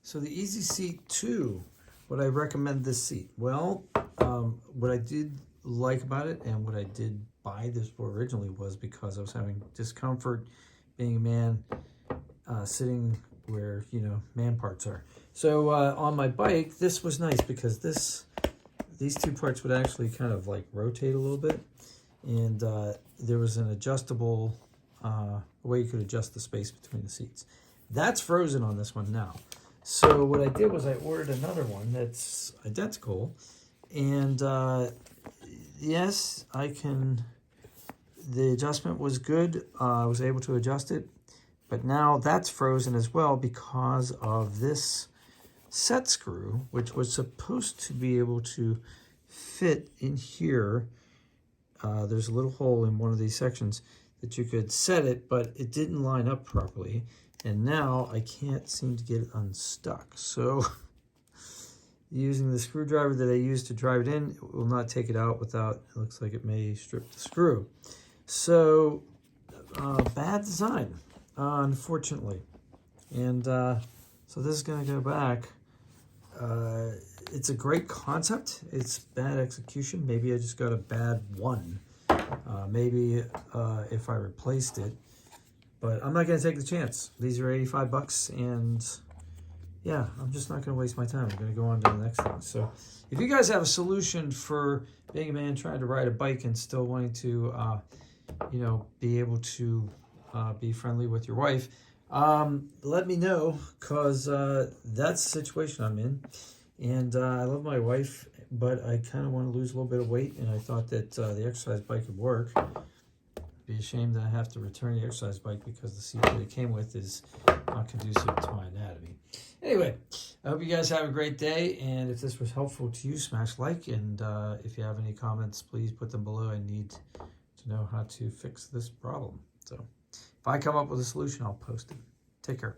So the Easyseat 2, would I recommend this seat? Well, what I did like about it and what I did buy this for originally was because I was having discomfort being a man sitting where, you know, man parts are. So on my bike, this was nice because these two parts would actually kind of like rotate a little bit. And there was an adjustable way you could adjust the space between the seats. That's frozen on this one now. So what I did was I ordered another one that's identical. And yes, the adjustment was good. I was able to adjust it. But now that's frozen as well because of this set screw, which was supposed to be able to fit in here. There's a little hole in one of these sections that you could set it, but it didn't line up properly. And now I can't seem to get it unstuck. So using the screwdriver that I used to drive it in, it will not take it out without, it looks like it may strip the screw. So bad design, unfortunately. And so this is going to go back. It's a great concept. It's bad execution. Maybe I just got a bad one. Maybe if I replaced it. But I'm not going to take the chance. These are 85 bucks, and yeah, I'm just not going to waste my time. I'm going to go on to the next thing. So if you guys have a solution for being a man trying to ride a bike and still wanting to, you know, be able to be friendly with your wife, let me know, because that's the situation I'm in. And I love my wife, but I kind of want to lose a little bit of weight, and I thought that the exercise bike would work. Be ashamed that I have to return the exercise bike because the seat that it came with is not conducive to my anatomy. Anyway, I hope you guys have a great day, and if this was helpful to you, smash like, and if you have any comments, please put them below. I need to know how to fix this problem. So if I come up with a solution, I'll post it. Take care.